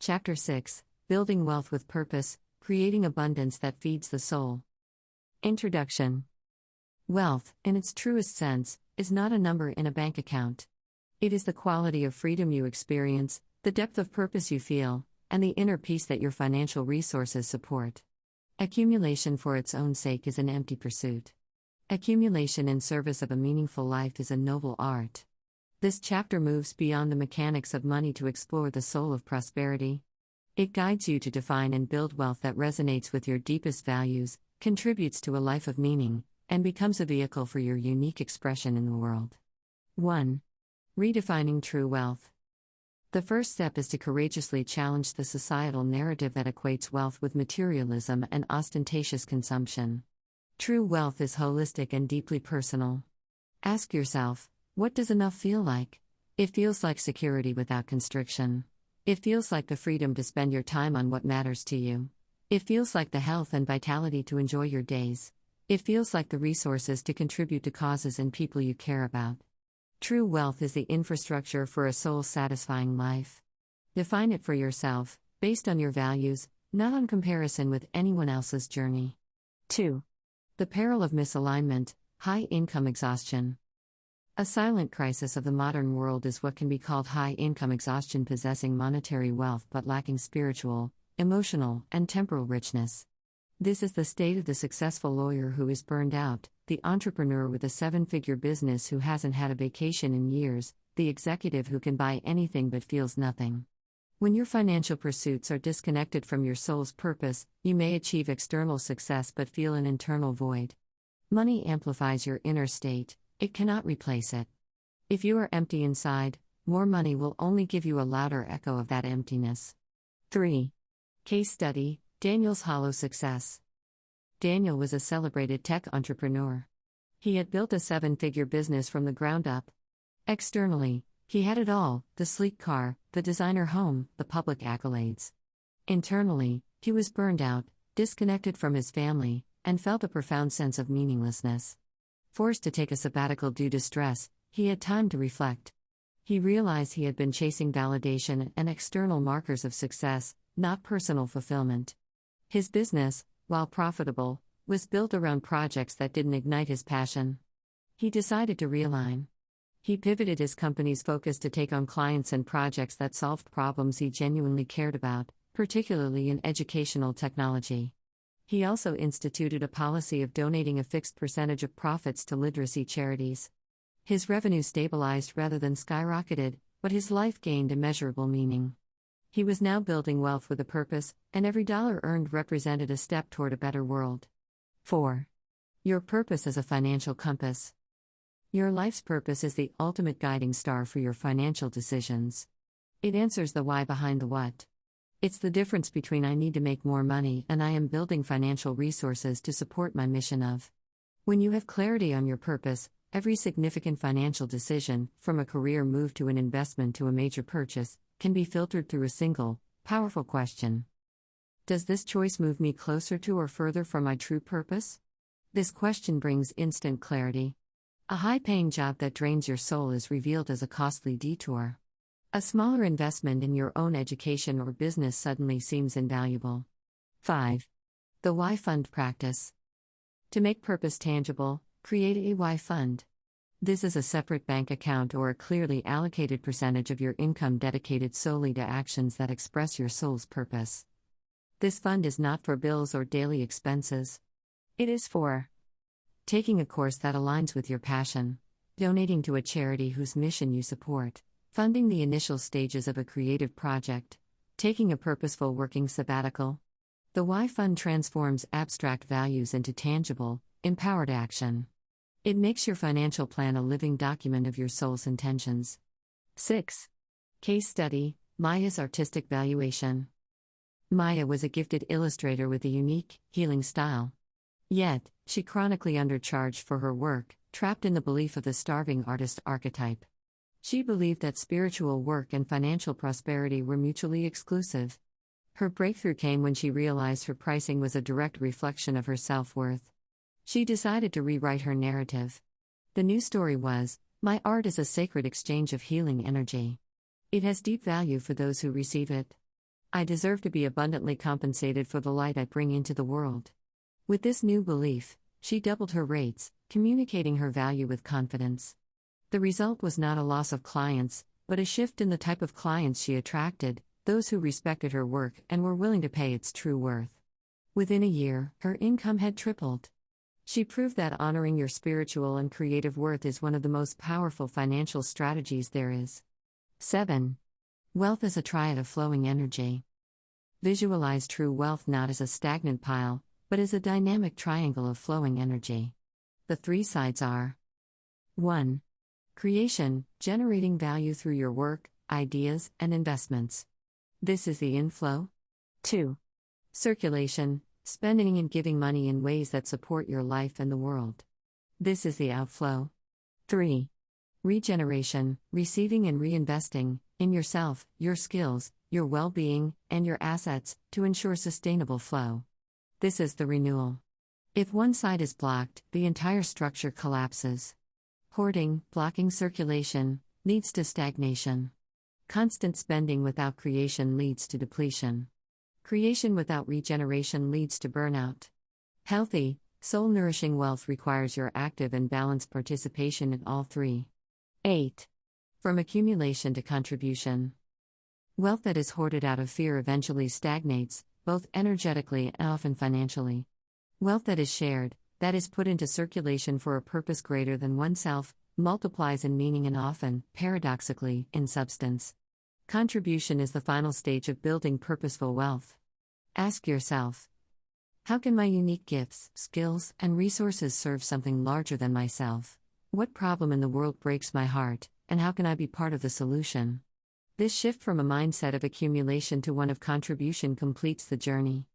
Chapter 6: Building Wealth with Purpose, Creating Abundance That Feeds the Soul. Introduction. Wealth, in its truest sense, is not a number in a bank account. It is the quality of freedom you experience, the depth of purpose you feel, and the inner peace that your financial resources support. Accumulation for its own sake is an empty pursuit. Accumulation in service of a meaningful life is a noble art. This chapter moves beyond the mechanics of money to explore the soul of prosperity. It guides you to define and build wealth that resonates with your deepest values, contributes to a life of meaning, and becomes a vehicle for your unique expression in the world. 1. Redefining true wealth. The first step is to courageously challenge the societal narrative that equates wealth with materialism and ostentatious consumption. True wealth is holistic and deeply personal. Ask yourself, what does enough feel like? It feels like security without constriction. It feels like the freedom to spend your time on what matters to you. It feels like the health and vitality to enjoy your days. It feels like the resources to contribute to causes and people you care about. True wealth is the infrastructure for a soul-satisfying life. Define it for yourself, based on your values, not on comparison with anyone else's journey. 2. The peril of misalignment, high-income exhaustion. A silent crisis of the modern world is what can be called high-income exhaustion, possessing monetary wealth but lacking spiritual, emotional, and temporal richness. This is the state of the successful lawyer who is burned out, the entrepreneur with a seven-figure business who hasn't had a vacation in years, the executive who can buy anything but feels nothing. When your financial pursuits are disconnected from your soul's purpose, you may achieve external success but feel an internal void. Money amplifies your inner state, it cannot replace it. If you are empty inside, more money will only give you a louder echo of that emptiness. 3. Case study: Daniel's hollow success. Daniel was a celebrated tech entrepreneur. He had built a seven-figure business from the ground up. Externally, he had it all: the sleek car, the designer home, the public accolades. Internally, he was burned out, disconnected from his family, and felt a profound sense of meaninglessness. Forced to take a sabbatical due to stress, he had time to reflect. He realized he had been chasing validation and external markers of success, not personal fulfillment. His business, while profitable, was built around projects that didn't ignite his passion. He decided to realign. He pivoted his company's focus to take on clients and projects that solved problems he genuinely cared about, particularly in educational technology. He also instituted a policy of donating a fixed percentage of profits to literacy charities. His revenue stabilized rather than skyrocketed, but his life gained immeasurable meaning. He was now building wealth with a purpose, and every dollar earned represented a step toward a better world. 4. Your purpose as a financial compass. Your life's purpose is the ultimate guiding star for your financial decisions. It answers the why behind the what. It's the difference between I need to make more money and I am building financial resources to support my mission of. When you have clarity on your purpose, every significant financial decision, from a career move to an investment to a major purchase, can be filtered through a single, powerful question. Does this choice move me closer to or further from my true purpose? This question brings instant clarity. A high-paying job that drains your soul is revealed as a costly detour. A smaller investment in your own education or business suddenly seems invaluable. 5. The Why Fund practice. To make purpose tangible, create a why fund. This is a separate bank account or a clearly allocated percentage of your income dedicated solely to actions that express your soul's purpose. This fund is not for bills or daily expenses. It is for taking a course that aligns with your passion, donating to a charity whose mission you support, funding the initial stages of a creative project, taking a purposeful working sabbatical. The Why Fund transforms abstract values into tangible, empowered action. It makes your financial plan a living document of your soul's intentions. 6. Case study: Maya's artistic valuation. Maya was a gifted illustrator with a unique, healing style. Yet, she chronically undercharged for her work, trapped in the belief of the starving artist archetype. She believed that spiritual work and financial prosperity were mutually exclusive. Her breakthrough came when she realized her pricing was a direct reflection of her self-worth. She decided to rewrite her narrative. The new story was, "My art is a sacred exchange of healing energy. It has deep value for those who receive it." I deserve to be abundantly compensated for the light I bring into the world. With this new belief, she doubled her rates, communicating her value with confidence. The result was not a loss of clients, but a shift in the type of clients she attracted, those who respected her work and were willing to pay its true worth. Within a year, her income had tripled. She proved that honoring your spiritual and creative worth is one of the most powerful financial strategies there is. 7. Wealth is a triad of flowing energy. Visualize true wealth not as a stagnant pile, but as a dynamic triangle of flowing energy. The three sides are: 1. Creation, generating value through your work, ideas, and investments. This is the inflow. 2. Circulation, spending and giving money in ways that support your life and the world. This is the outflow. 3. Regeneration, receiving and reinvesting in yourself, your skills, your well-being, and your assets to ensure sustainable flow. This is the renewal. If one side is blocked, the entire structure collapses. Hoarding, blocking circulation, leads to stagnation. Constant spending without creation leads to depletion. Creation without regeneration leads to burnout. Healthy, soul-nourishing wealth requires your active and balanced participation in all three. 8. From accumulation to contribution. Wealth that is hoarded out of fear eventually stagnates, both energetically and often financially. Wealth that is shared, that is put into circulation for a purpose greater than oneself, multiplies in meaning and often, paradoxically, in substance. Contribution is the final stage of building purposeful wealth. Ask yourself, how can my unique gifts, skills, and resources serve something larger than myself? What problem in the world breaks my heart, and how can I be part of the solution? This shift from a mindset of accumulation to one of contribution completes the journey.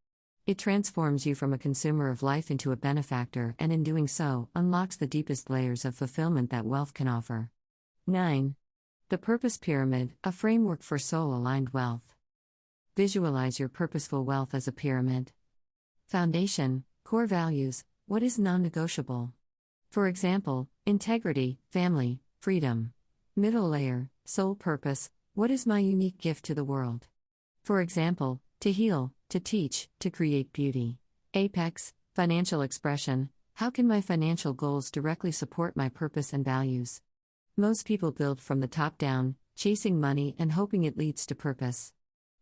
It transforms you from a consumer of life into a benefactor, and in doing so, unlocks the deepest layers of fulfillment that wealth can offer. 9. The Purpose Pyramid, a framework for soul-aligned wealth. Visualize your purposeful wealth as a pyramid. Foundation, core values, what is non-negotiable? For example, integrity, family, freedom. Middle layer, soul purpose, what is my unique gift to the world? For example, to heal, to teach, to create beauty. Apex, financial expression, how can my financial goals directly support my purpose and values? Most people build from the top down, chasing money and hoping it leads to purpose.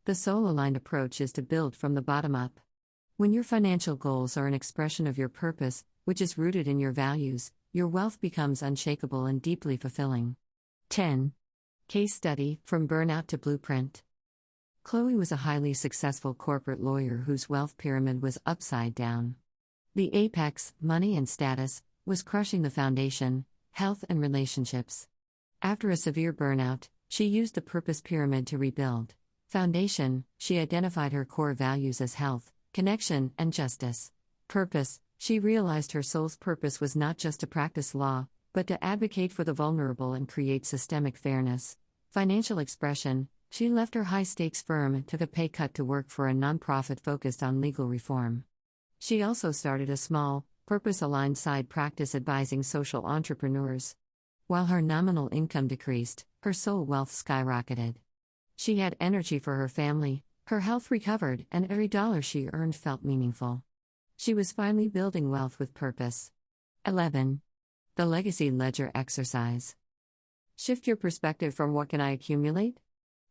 The soul-aligned approach is to build from the bottom up. When your financial goals are an expression of your purpose, which is rooted in your values, your wealth becomes unshakable and deeply fulfilling. 10. Case study, from burnout to blueprint. Chloe was a highly successful corporate lawyer whose wealth pyramid was upside down. The apex, money and status, was crushing the foundation, health and relationships. After a severe burnout, she used the purpose pyramid to rebuild. Foundation, she identified her core values as health, connection, and justice. Purpose, she realized her soul's purpose was not just to practice law, but to advocate for the vulnerable and create systemic fairness. Financial expression, she left her high-stakes firm and took a pay cut to work for a nonprofit focused on legal reform. She also started a small, purpose-aligned side practice advising social entrepreneurs. While her nominal income decreased, her soul wealth skyrocketed. She had energy for her family, her health recovered, and every dollar she earned felt meaningful. She was finally building wealth with purpose. 11. The Legacy Ledger Exercise. Shift your perspective from what can I accumulate?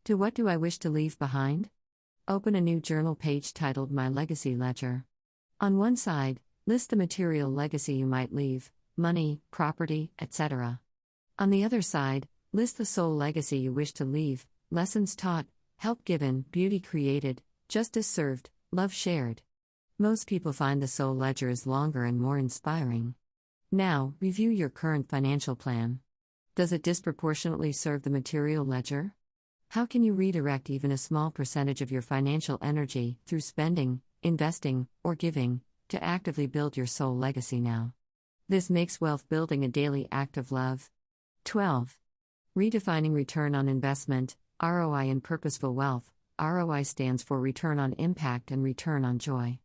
To what do I wish to leave behind? Open a new journal page titled My Legacy Ledger. On one side, list the material legacy you might leave: money, property, etc. On the other side, list the soul legacy you wish to leave: lessons taught, help given, beauty created, justice served, love shared. Most people find the soul ledger is longer and more inspiring. Now, review your current financial plan. Does it disproportionately serve the material ledger? How can you redirect even a small percentage of your financial energy, through spending, investing, or giving, to actively build your soul legacy now? This makes wealth building a daily act of love. 12. Redefining return on investment, ROI in purposeful wealth. ROI stands for return on impact and return on joy.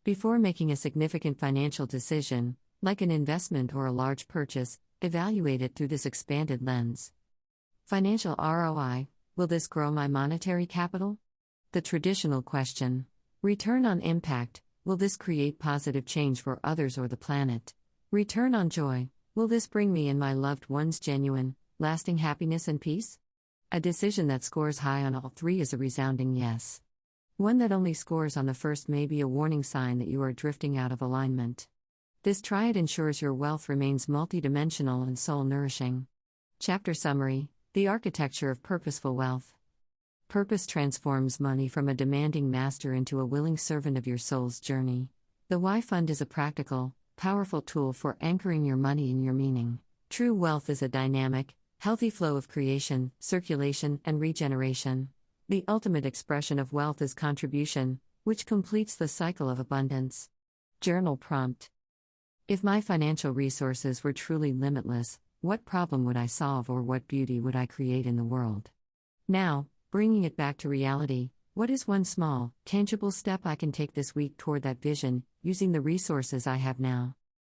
Before making a significant financial decision, like an investment or a large purchase, evaluate it through this expanded lens. Financial ROI: will this grow my monetary capital? The traditional question: return on impact, will this create positive change for others or the planet? Return on joy, will this bring me and my loved ones genuine, lasting happiness and peace? A decision that scores high on all three is a resounding yes. One that only scores on the first may be a warning sign that you are drifting out of alignment. This triad ensures your wealth remains multidimensional and soul-nourishing. Chapter Summary: The Architecture of Purposeful Wealth. Purpose transforms money from a demanding master into a willing servant of your soul's journey. The Why Fund is a practical, powerful tool for anchoring your money in your meaning. True wealth is a dynamic, healthy flow of creation, circulation, and regeneration. The ultimate expression of wealth is contribution, which completes the cycle of abundance. Journal prompt: if my financial resources were truly limitless, what problem would I solve or what beauty would I create in the world? Now, bringing it back to reality, what is one small, tangible step I can take this week toward that vision, using the resources I have now?